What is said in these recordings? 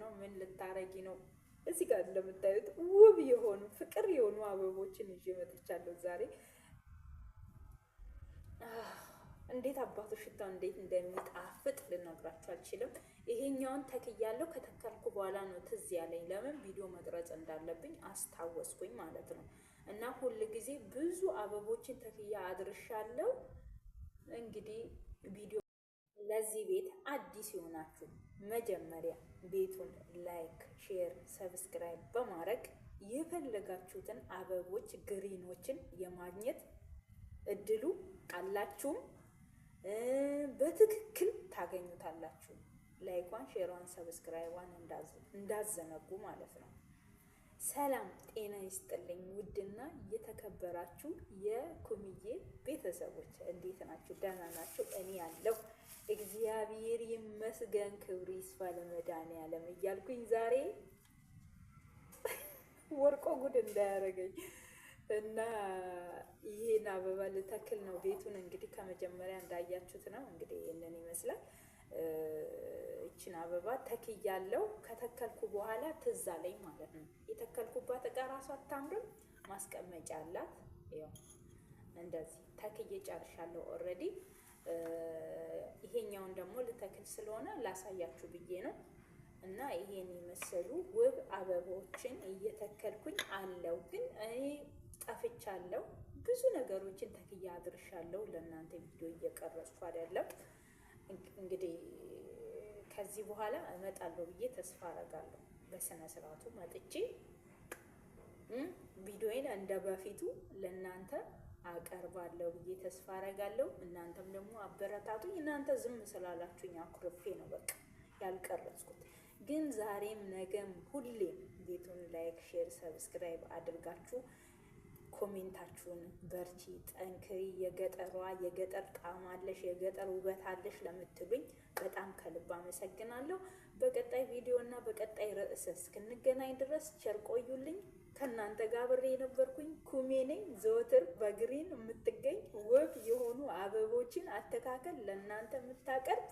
ነው? ምን ልታረጊ ነው? እዚህ ጋር እንደምታዩት ውብ የሆኑ ፍቅር የሆኑ አበቦችን ይዤ መጥቻለሁ ዛሬ። እንዴት አባቱ ሽታው እንዴት እንደሚጣፍጥ ልነግራችሁ አልችልም። ይሄኛውን ተክያለሁ። ከተከልኩ በኋላ ነው ትዝ ያለኝ፣ ለምን ቪዲዮ መቅረጽ እንዳለብኝ አስታወስኩኝ ማለት ነው። እና ሁል ጊዜ ብዙ አበቦችን ተክያ አድርሻለሁ። እንግዲህ ቪዲዮ ለዚህ ቤት አዲስ ይሆናችሁ መጀመሪያ ቤቱን ላይክ፣ ሼር፣ ሰብስክራይብ በማድረግ የፈለጋችሁትን አበቦች ግሪኖችን የማግኘት እድሉ አላችሁም። በትክክል ታገኙታላችሁ። ላይኳን፣ ሼሯን፣ ሰብስክራይቧን እንዳዘነጉ ማለት ነው። ሰላም ጤና ይስጥልኝ። ውድና የተከበራችሁ የኩምዬ ቤተሰቦች እንዴት ናችሁ? ደህና ናችሁ? እኔ ያለው እግዚአብሔር ይመስገን፣ ክብሩ ይስፋ ለመድኃኒዓለም እያልኩኝ ዛሬ ወርቆ ጉድ እንዳያረገኝ እና ይሄን አበባ ልተክል ነው። ቤቱን እንግዲህ ከመጀመሪያ እንዳያችሁት ነው። እንግዲህ ይሄንን ይመስላል። እቺን አበባ ተክያለሁ። ከተከልኩ በኋላ ትዝ አለኝ ማለት ነው። የተከልኩባት እቃ ራሱ አታምርም? ማስቀመጫ አላት። ያው እንደዚህ ተክዬ ጨርሻለሁ ኦልሬዲ። ይሄኛውን ደግሞ ልተክል ስለሆነ ላሳያችሁ ብዬ ነው። እና ይሄን የመሰሉ ውብ አበቦችን እየተከልኩኝ አለው። ግን እኔ ጠፍቻለሁ። ብዙ ነገሮችን ተክዬ አድርሻለሁ። ለእናንተ ቪዲዮ እየቀረጽኩ አይደለም። እንግዲህ ከዚህ በኋላ እመጣለሁ ብዬ ተስፋ አደርጋለሁ። በስነ ስርዓቱ መጥቼ ቪዲዮዬን እንደ በፊቱ ለእናንተ አቀርባለሁ ብዬ ተስፋ አደርጋለሁ። እናንተም ደግሞ አበረታቱኝ። እናንተ ዝም ስላላችሁኝ አኩርፌ ነው በቃ ያልቀረጽኩት። ግን ዛሬም ነገም ሁሌም ቤቱን ላይክ፣ ሼር፣ ሰብስክራይብ አድርጋችሁ ኮሜንታችሁን በርቺ፣ ጠንክሪ፣ የገጠር ጣዕም አለሽ፣ የገጠር ውበት አለሽ ለምትሉኝ በጣም ከልብ አመሰግናለሁ። በቀጣይ ቪዲዮ እና በቀጣይ ርዕስ እስክንገናኝ ድረስ ቸር ቆዩልኝ። ከእናንተ ጋር አብሬ የነበርኩኝ ኩሜ ነኝ። ዘወትር በግሪን የምትገኝ ውብ የሆኑ አበቦችን አተካከል ለእናንተ የምታቀርብ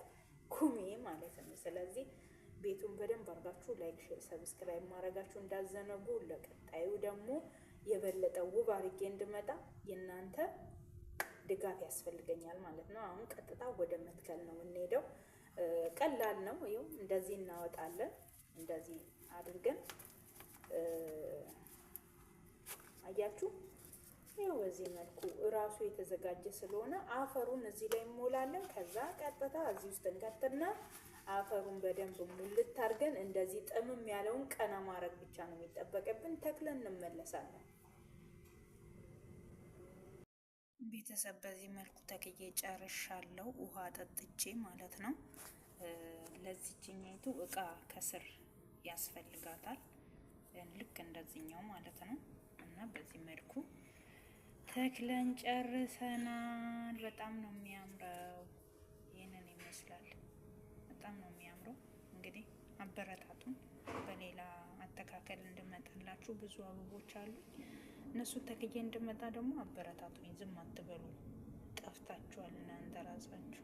ኩሜ ማለት ነው። ስለዚህ ቤቱን በደንብ አድርጋችሁ ላይክ፣ ሼር፣ ሰብስክራይብ ማድረጋችሁ እንዳዘነጉ። ለቀጣዩ ደግሞ የበለጠ ውብ አድርጌ እንድመጣ የእናንተ ድጋፍ ያስፈልገኛል ማለት ነው። አሁን ቀጥታ ወደ መትከል ነው የምንሄደው። ቀላል ነው። ይኸው እንደዚህ እናወጣለን። እንደዚህ አድርገን አያችሁ፣ ይኸው በዚህ መልኩ እራሱ የተዘጋጀ ስለሆነ አፈሩን እዚህ ላይ እንሞላለን። ከዛ ቀጥታ እዚህ ውስጥ እንከትና አፈሩን በደንብ ሙልት አድርገን እንደዚህ ጥምም ያለውን ቀና ማድረግ ብቻ ነው የሚጠበቅብን። ተክለን እንመለሳለን። ቤተሰብ በዚህ መልኩ ተክዬ ጨርሻለሁ። ውሃ ጠጥቼ ማለት ነው። ለዚህኛይቱ እቃ ከስር ያስፈልጋታል፣ ልክ እንደዚህኛው ማለት ነው። እና በዚህ መልኩ ተክለን ጨርሰናል። በጣም ነው የሚያምረው። ይህንን ይመስላል። በጣም ነው የሚያምረው። እንግዲህ አበረታቱን። በሌላ አተካከል እንድመጣላችሁ ብዙ አበቦች አሉ። እነሱ ተክዬ እንድመጣ ደግሞ አበረታቱኝ። ዝም አትበሉ። ጠፍታችኋል እናንተ ራሳችሁ።